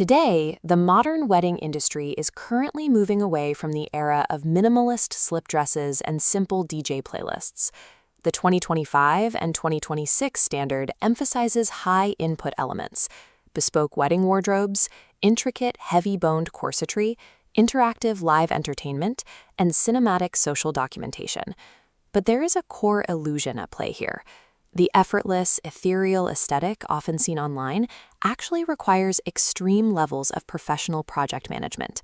Today, the modern wedding industry is currently moving away from the era of minimalist slip dresses and simple DJ playlists. The 2025 and 2026 standard emphasizes high input elements, bespoke wedding wardrobes, intricate heavy-boned corsetry, interactive live entertainment, and cinematic social documentation. But there is a core illusion at play here. The effortless, ethereal aesthetic often seen online actually requires extreme levels of professional project management.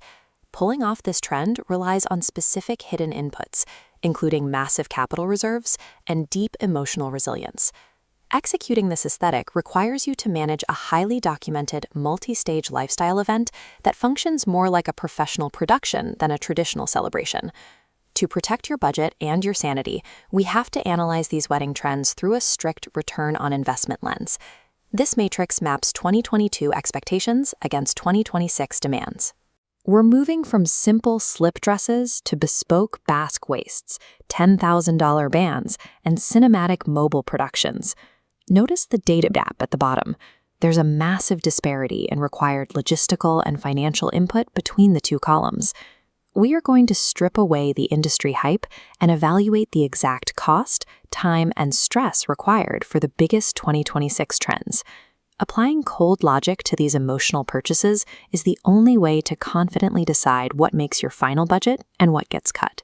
Pulling off this trend relies on specific hidden inputs, including massive capital reserves and deep emotional resilience. Executing this aesthetic requires you to manage a highly documented, multi-stage lifestyle event that functions more like a professional production than a traditional celebration. To protect your budget and your sanity, we have to analyze these wedding trends through a strict return on investment lens. This matrix maps 2022 expectations against 2026 demands. We're moving from simple slip dresses to bespoke basque waists, $10,000 bands, and cinematic mobile productions. Notice the data gap at the bottom. There's a massive disparity in required logistical and financial input between the two columns. We are going to strip away the industry hype and evaluate the exact cost, time, and stress required for the biggest 2026 trends. Applying cold logic to these emotional purchases is the only way to confidently decide what makes your final budget and what gets cut.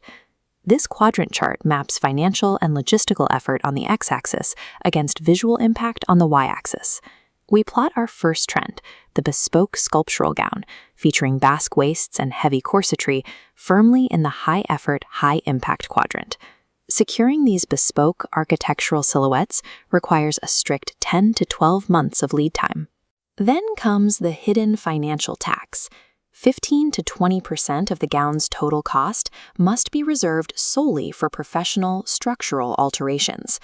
This quadrant chart maps financial and logistical effort on the x-axis against visual impact on the y-axis. We plot our first trend, the bespoke sculptural gown, featuring basque waists and heavy corsetry, firmly in the high-effort, high-impact quadrant. Securing these bespoke architectural silhouettes requires a strict 10 to 12 months of lead time. Then comes the hidden financial tax. 15 to 20% of the gown's total cost must be reserved solely for professional, structural alterations.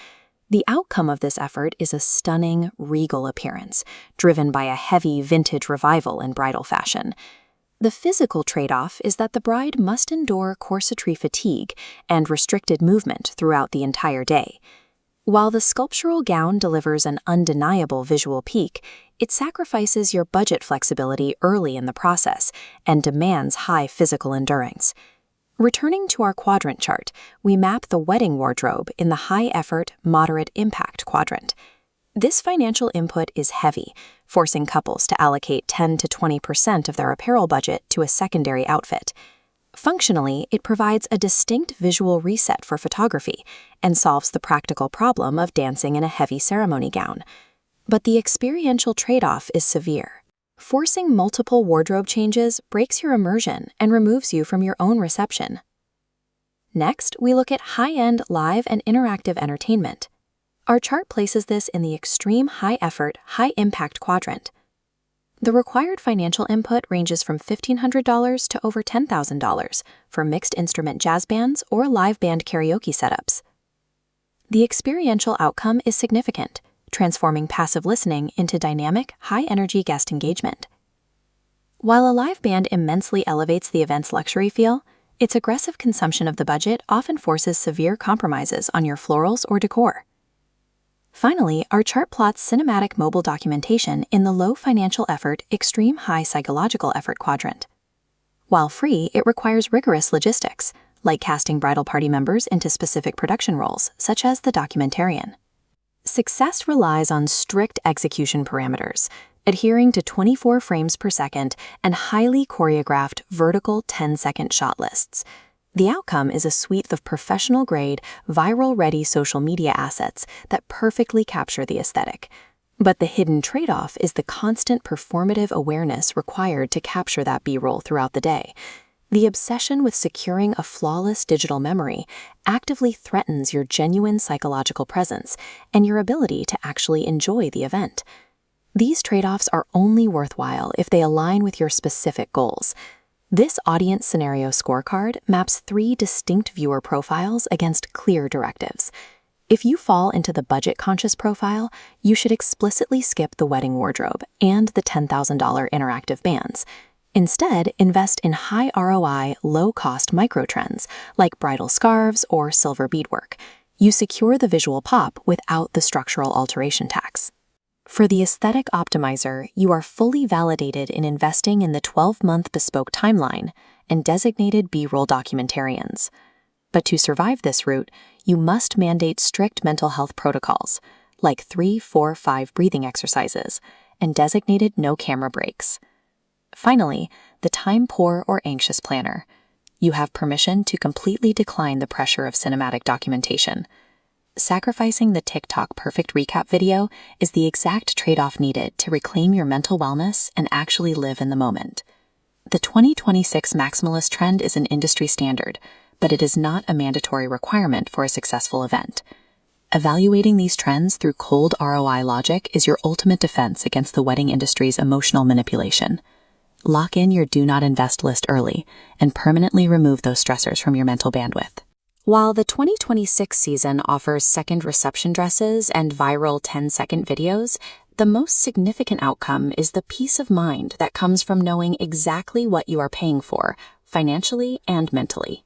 The outcome of this effort is a stunning, regal appearance, driven by a heavy vintage revival in bridal fashion. The physical trade-off is that the bride must endure corsetry fatigue and restricted movement throughout the entire day. While the sculptural gown delivers an undeniable visual peak, it sacrifices your budget flexibility early in the process and demands high physical endurance. Returning to our quadrant chart, we map the wedding wardrobe in the high-effort, moderate-impact quadrant. This financial input is heavy, forcing couples to allocate 10 to 20% of their apparel budget to a secondary outfit. Functionally, it provides a distinct visual reset for photography and solves the practical problem of dancing in a heavy ceremony gown. But the experiential trade-off is severe. Forcing multiple wardrobe changes breaks your immersion and removes you from your own reception. Next, we look at high-end live and interactive entertainment. Our chart places this in the extreme high-effort, high-impact quadrant. The required financial input ranges from $1,500 to over $10,000 for mixed instrument jazz bands or live band karaoke setups. The experiential outcome is significant, transforming passive listening into dynamic, high-energy guest engagement. While a live band immensely elevates the event's luxury feel, its aggressive consumption of the budget often forces severe compromises on your florals or decor. Finally, our chart plots cinematic mobile documentation in the low financial effort, extreme high psychological effort quadrant. While free, it requires rigorous logistics, like casting bridal party members into specific production roles, such as the documentarian. Success relies on strict execution parameters, adhering to 24 frames per second and highly choreographed vertical 10-second shot lists. The outcome is a suite of professional-grade, viral-ready social media assets that perfectly capture the aesthetic. But the hidden trade-off is the constant performative awareness required to capture that B-roll throughout the day. The obsession with securing a flawless digital memory actively threatens your genuine psychological presence and your ability to actually enjoy the event. These trade-offs are only worthwhile if they align with your specific goals. This audience scenario scorecard maps 3 distinct viewer profiles against clear directives. If you fall into the budget-conscious profile, you should explicitly skip the wedding wardrobe and the $10,000 interactive bands. Instead, invest in high ROI, low-cost microtrends like bridal scarves or silver beadwork. You secure the visual pop without the structural alteration tax. For the aesthetic optimizer, you are fully validated in investing in the 12-month bespoke timeline and designated B-roll documentarians. But to survive this route, you must mandate strict mental health protocols, like 3-4-5 breathing exercises, and designated no-camera breaks. Finally, the time-poor or anxious planner. You have permission to completely decline the pressure of cinematic documentation. Sacrificing the TikTok perfect recap video is the exact trade-off needed to reclaim your mental wellness and actually live in the moment. The 2026 maximalist trend is an industry standard, but it is not a mandatory requirement for a successful event. Evaluating these trends through cold ROI logic is your ultimate defense against the wedding industry's emotional manipulation. Lock in your do not invest list early and permanently remove those stressors from your mental bandwidth. While the 2026 season offers second reception dresses and viral 10-second videos, the most significant outcome is the peace of mind that comes from knowing exactly what you are paying for, financially and mentally.